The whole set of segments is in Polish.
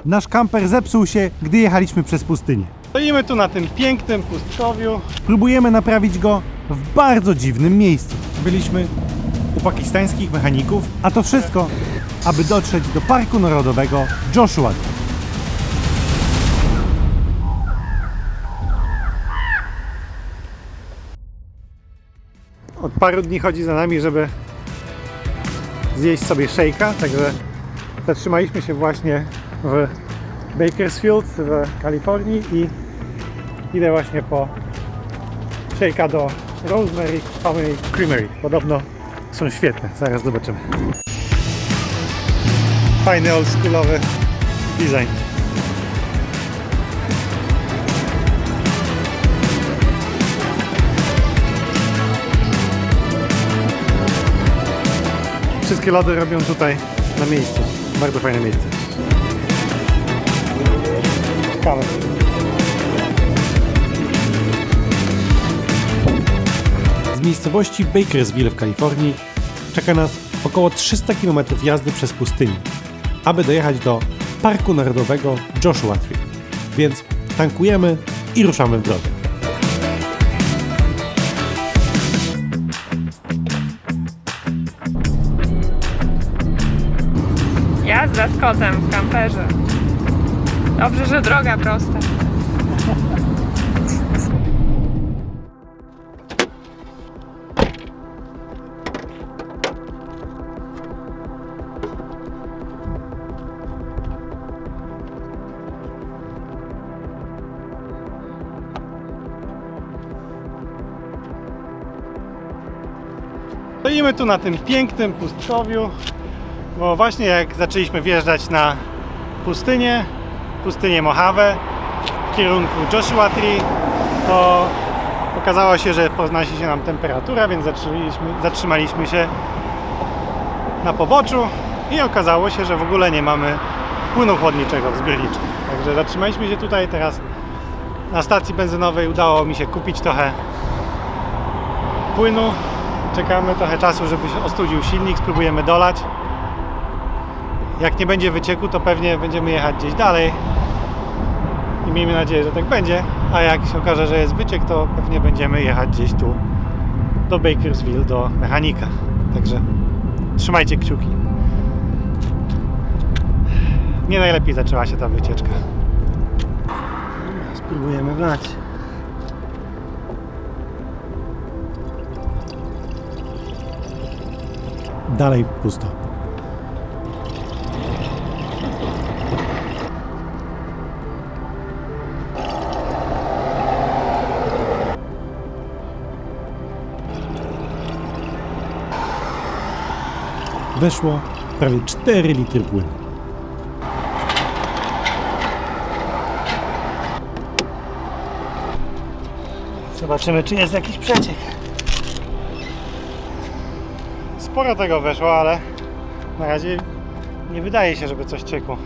Nasz kamper zepsuł się, gdy jechaliśmy przez pustynię. Stoimy tu na tym pięknym pustkowiu. Próbujemy naprawić go w bardzo dziwnym miejscu. Byliśmy u pakistańskich mechaników, a to wszystko, aby dotrzeć do Parku Narodowego Joshua. Od paru dni chodzi za nami, żeby zjeść sobie szejka, także zatrzymaliśmy się właśnie w Bakersfield w Kalifornii i idę właśnie po szejka do Rosemary Family Creamery. Podobno są świetne, zaraz zobaczymy. Fajny oldschoolowy design. Wszystkie lody robią tutaj na miejscu. Bardzo fajne miejsce. Ciekawe. Z miejscowości Bakersville w Kalifornii czeka nas około 300 km jazdy przez pustynię, aby dojechać do Parku Narodowego Joshua Tree. Więc tankujemy i ruszamy w drogę. Jazda z kotem w kamperze. Dobrze, że droga prosta. Stoimy tu na tym pięknym pustkowiu, bo właśnie jak zaczęliśmy wjeżdżać na pustynię Mojave w kierunku Joshua Tree, to okazało się, że podnosi się nam temperatura, więc zatrzymaliśmy się na poboczu i okazało się, że w ogóle nie mamy płynu chłodniczego w zbiorniczku. Także zatrzymaliśmy się tutaj. Teraz na stacji benzynowej udało mi się kupić trochę płynu. Czekamy trochę czasu, żeby się ostudził silnik, spróbujemy dolać. Jak nie będzie wycieku, to pewnie będziemy jechać gdzieś dalej i miejmy nadzieję, że tak będzie, a jak się okaże, że jest wyciek, to pewnie będziemy jechać gdzieś tu do Bakersville, do mechanika. Także trzymajcie kciuki. Nie najlepiej zaczęła się ta wycieczka. Spróbujemy wlać. Dalej pusto. Weszło prawie 4 litry płynu. Zobaczymy, czy jest jakiś przeciek. Sporo tego weszło, ale na razie nie wydaje się, żeby coś ciekło.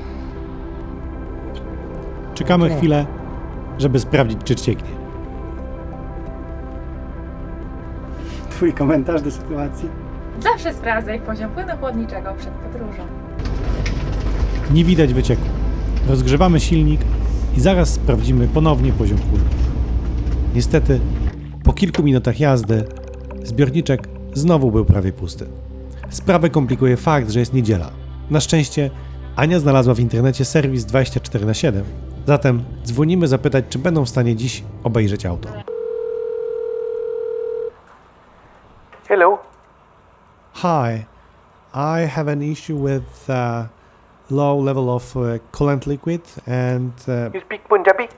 Czekamy chwilę, żeby sprawdzić, czy cieknie. Twój komentarz do sytuacji? Zawsze sprawdzaj poziom płynu chłodniczego przed podróżą. Nie widać wycieku. Rozgrzewamy silnik i zaraz sprawdzimy ponownie poziom płynu. Niestety, po kilku minutach jazdy zbiorniczek znowu był prawie pusty. Sprawę komplikuje fakt, że jest niedziela. Na szczęście Ania znalazła w internecie serwis 24/7, zatem dzwonimy zapytać, czy będą w stanie dziś obejrzeć auto. Hello. Hi, I have an issue with low level of coolant liquid and You speak Punjabi?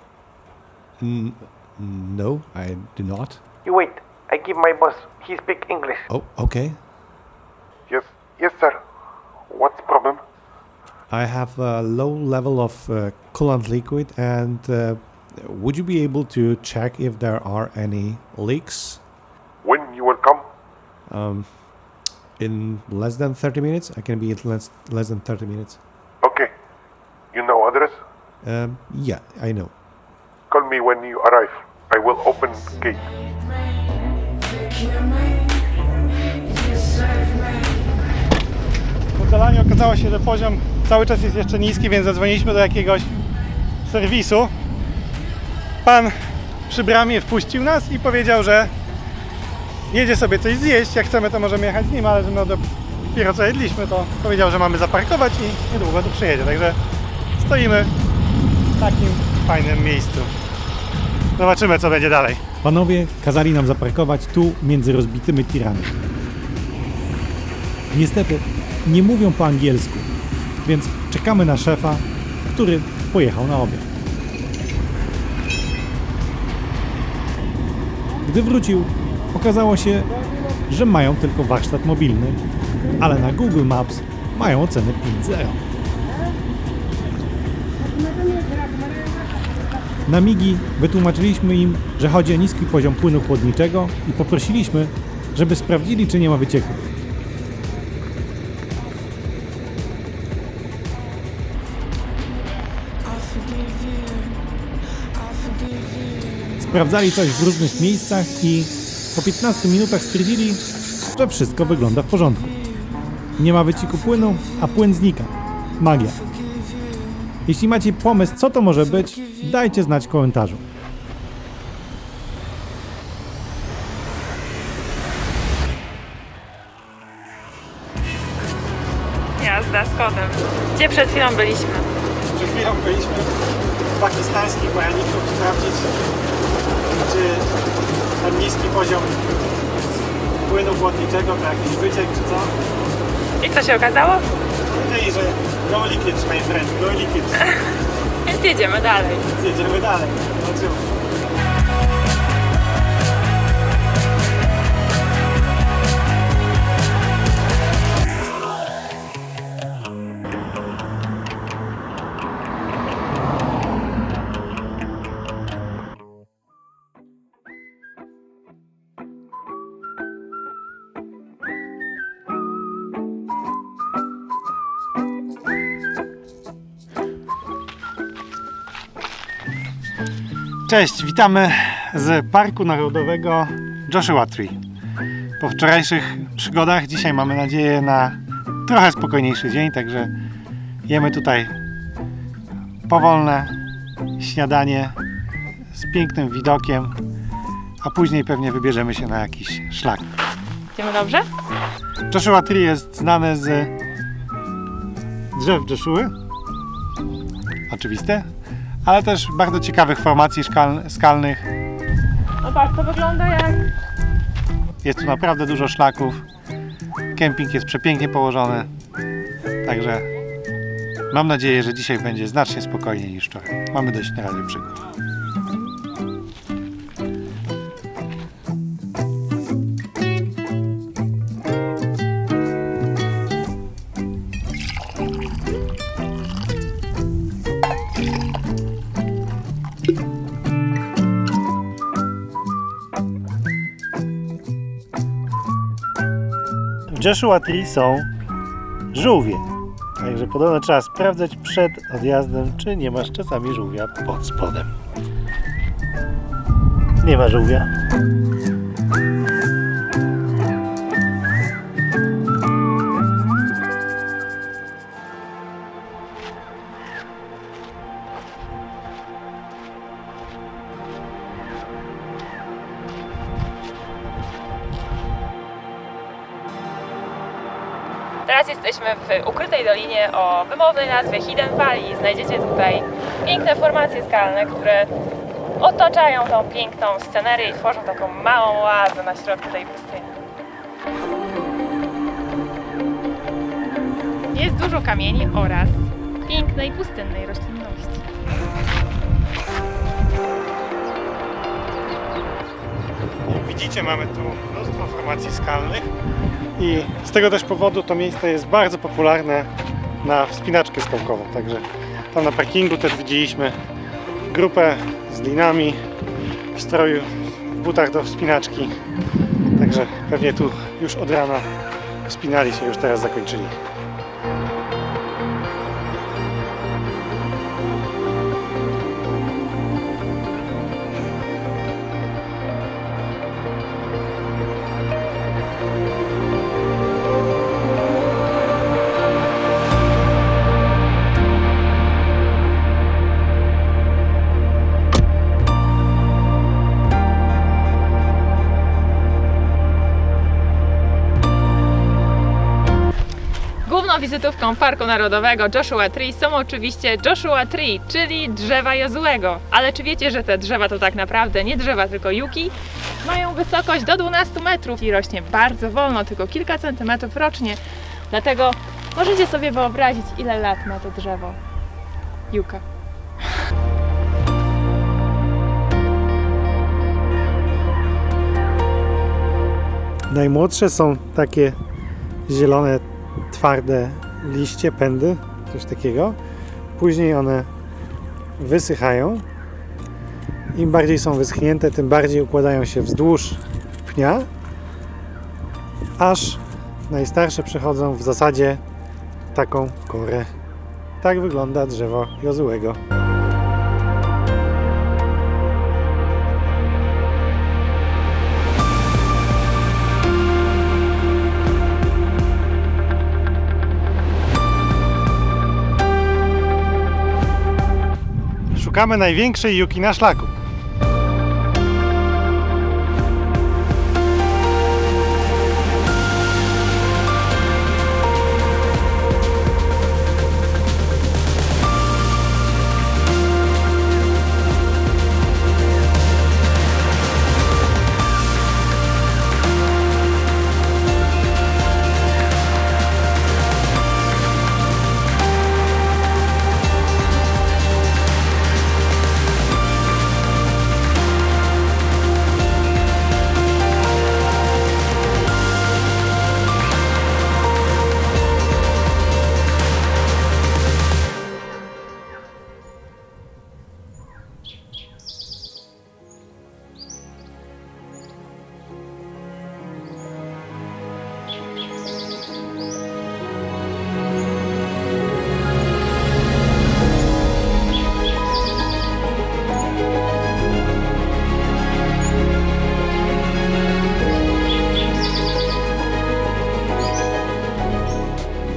no, I do not. You wait. I give my boss. He speak English. Oh, okay. Yes, sir. What's the problem? I have a low level of coolant liquid and would you be able to check if there are any leaks? When you will come? In less than 30 minutes? I can be in less than 30 minutes. Okay. You know address? Yeah, I know. Call me when you arrive. I will open gate. W oddalaniu okazało się, że poziom cały czas jest jeszcze niski, więc zadzwoniliśmy do jakiegoś serwisu. Pan przy bramie wpuścił nas i powiedział, że jedzie sobie coś zjeść, jak chcemy to możemy jechać z nim, ale że no dopiero co jedliśmy, to powiedział, że mamy zaparkować i niedługo tu przyjedzie, także stoimy w takim fajnym miejscu. Zobaczymy, co będzie dalej. Panowie kazali nam zaparkować tu między rozbitymi tirami. Niestety nie mówią po angielsku, więc czekamy na szefa, który pojechał na obiad. Gdy wrócił, okazało się, że mają tylko warsztat mobilny, ale na Google Maps mają ocenę 5.0. Na migi wytłumaczyliśmy im, że chodzi o niski poziom płynu chłodniczego i poprosiliśmy, żeby sprawdzili, czy nie ma wycieku. Sprawdzali coś w różnych miejscach i po 15 minutach stwierdzili, że wszystko wygląda w porządku. Nie ma wycieku płynu, a płyn znika. Magia. Jeśli macie pomysł, co to może być, dajcie znać w komentarzu. Jazda z kotem. Gdzie przed chwilą byliśmy? Przed chwilą byliśmy w pakistańskich bojaników sprawdzić, czy ten niski poziom płynu chłodniczego to jakiś wyciek czy co. I co się okazało? Powiedzieli, że no leakage, my friend, no leakage. Więc jedziemy dalej. Jedziemy dalej. Zobaczymy. Cześć, witamy z Parku Narodowego Joshua Tree. Po wczorajszych przygodach dzisiaj mamy nadzieję na trochę spokojniejszy dzień, także jemy tutaj powolne śniadanie z pięknym widokiem, a później pewnie wybierzemy się na jakiś szlak. Idziemy dobrze? Joshua Tree jest znane z drzew Joshuły, oczywiste, ale też bardzo ciekawych formacji skalnych. No tak, to wygląda jak... Jest tu naprawdę dużo szlaków. Kemping jest przepięknie położony. Także mam nadzieję, że dzisiaj będzie znacznie spokojniej niż wczoraj. Mamy dość na razie przygód. W Joshua Tree są żółwie. Także podobno trzeba sprawdzać przed odjazdem, czy nie masz czasami żółwia pod spodem. Nie ma żółwia. Teraz jesteśmy w ukrytej dolinie o wymownej nazwie Hidden Valley. Znajdziecie tutaj piękne formacje skalne, które otaczają tą piękną scenerię i tworzą taką małą oazę na środku tej pustyni. Jest dużo kamieni oraz pięknej pustynnej roślinności. Jak widzicie, mamy tu mnóstwo formacji skalnych i z tego też powodu to miejsce jest bardzo popularne na wspinaczkę skałkową. Także tam na parkingu też widzieliśmy grupę z linami w stroju, w butach do wspinaczki. Także pewnie tu już od rana wspinali się, już teraz zakończyli. wizytówką Parku Narodowego Joshua Tree są oczywiście Joshua Tree, czyli drzewa Jozuego. Ale czy wiecie, że te drzewa to tak naprawdę nie drzewa, tylko juki? Mają wysokość do 12 metrów i rośnie bardzo wolno, tylko kilka centymetrów rocznie. Dlatego możecie sobie wyobrazić, ile lat ma to drzewo. Juka. Najmłodsze są takie zielone, twarde liście, pędy, coś takiego. Później one wysychają. Im bardziej są wyschnięte, tym bardziej układają się wzdłuż pnia, aż najstarsze przechodzą w zasadzie taką korę. Tak wygląda drzewo Jozuego. Szukamy największej juki na szlaku.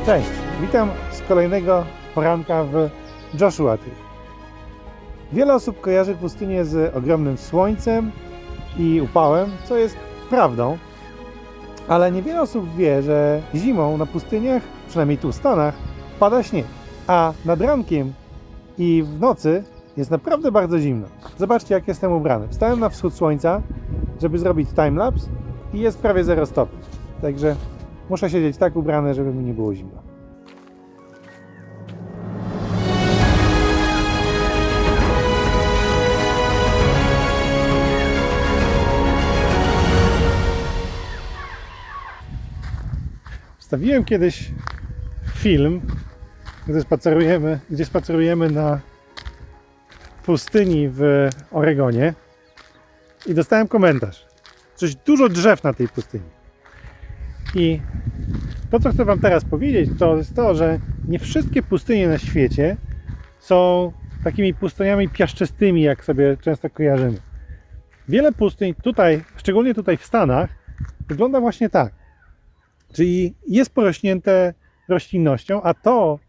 Cześć, witam z kolejnego poranka w Joshua Tree. Wiele osób kojarzy pustynię z ogromnym słońcem i upałem, co jest prawdą, ale niewiele osób wie, że zimą na pustyniach, przynajmniej tu w Stanach, pada śnieg, a nad rankiem i w nocy jest naprawdę bardzo zimno. Zobaczcie, jak jestem ubrany. Wstałem na wschód słońca, żeby zrobić timelapse i jest prawie 0 stopni. Także muszę siedzieć tak ubrany, żeby mi nie było zimno. Wstawiłem kiedyś film, gdzie spacerujemy na pustyni w Oregonie i dostałem komentarz. Coś dużo drzew na tej pustyni. I to, co chcę Wam teraz powiedzieć, to jest to, że nie wszystkie pustynie na świecie są takimi pustyniami piaszczystymi, jak sobie często kojarzymy. Wiele pustyń tutaj, szczególnie tutaj w Stanach, wygląda właśnie tak. Czyli jest porośnięte roślinnością, a to,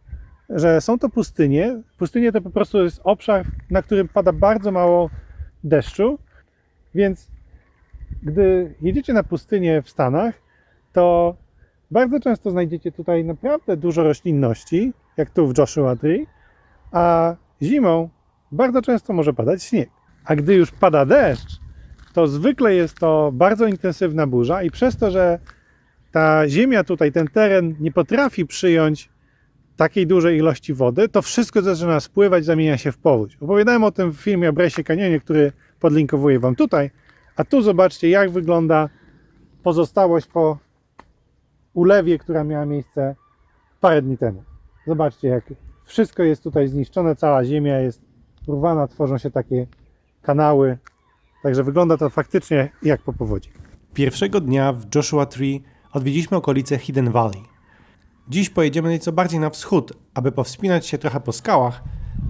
że są to pustynie to po prostu jest obszar, na którym pada bardzo mało deszczu, więc gdy jedziecie na pustynię w Stanach, to bardzo często znajdziecie tutaj naprawdę dużo roślinności, jak tu w Joshua Tree, a zimą bardzo często może padać śnieg. A gdy już pada deszcz, to zwykle jest to bardzo intensywna burza i przez to, że ta ziemia tutaj, ten teren nie potrafi przyjąć takiej dużej ilości wody, to wszystko zaczyna spływać, zamienia się w powódź. Opowiadałem o tym w filmie o Bryce'ie Canyonie, który podlinkowuję Wam tutaj, a tu zobaczcie, jak wygląda pozostałość po ulewie, która miała miejsce parę dni temu. Zobaczcie, jak wszystko jest tutaj zniszczone, cała ziemia jest urwana, tworzą się takie kanały, także wygląda to faktycznie jak po powodzi. Pierwszego dnia w Joshua Tree odwiedziliśmy okolice Hidden Valley. Dziś pojedziemy nieco bardziej na wschód, aby powspinać się trochę po skałach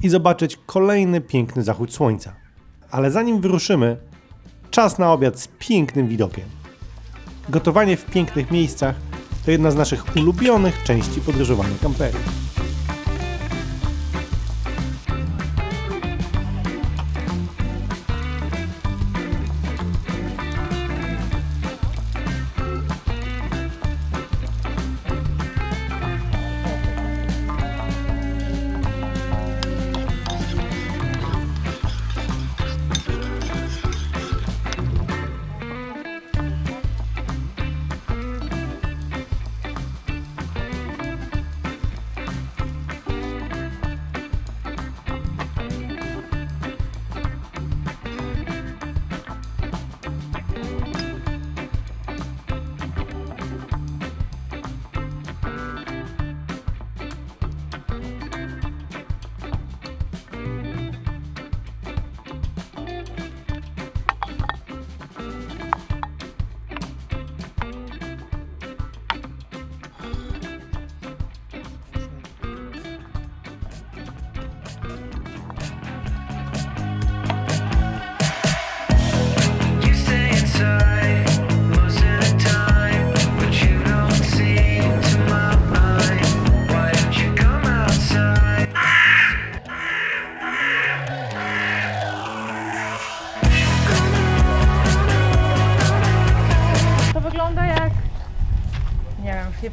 i zobaczyć kolejny piękny zachód słońca. Ale zanim wyruszymy, czas na obiad z pięknym widokiem. Gotowanie w pięknych miejscach to jedna z naszych ulubionych części podróżowania kampery.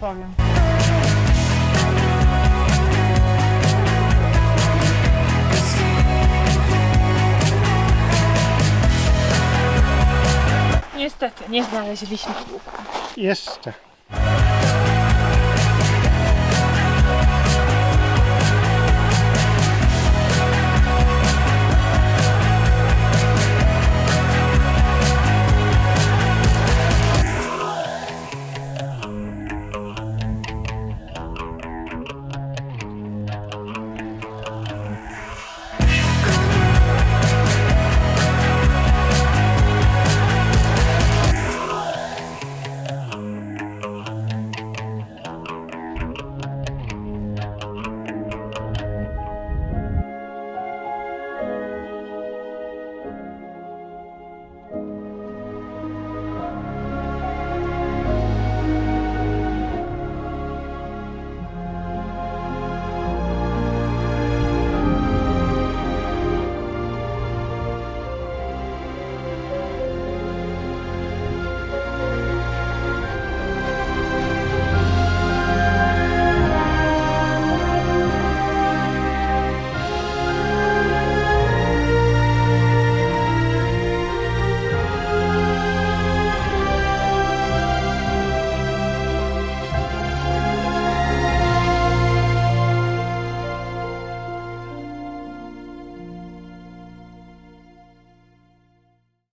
powiem. Niestety, nie znaleźliśmy łuku. Jeszcze.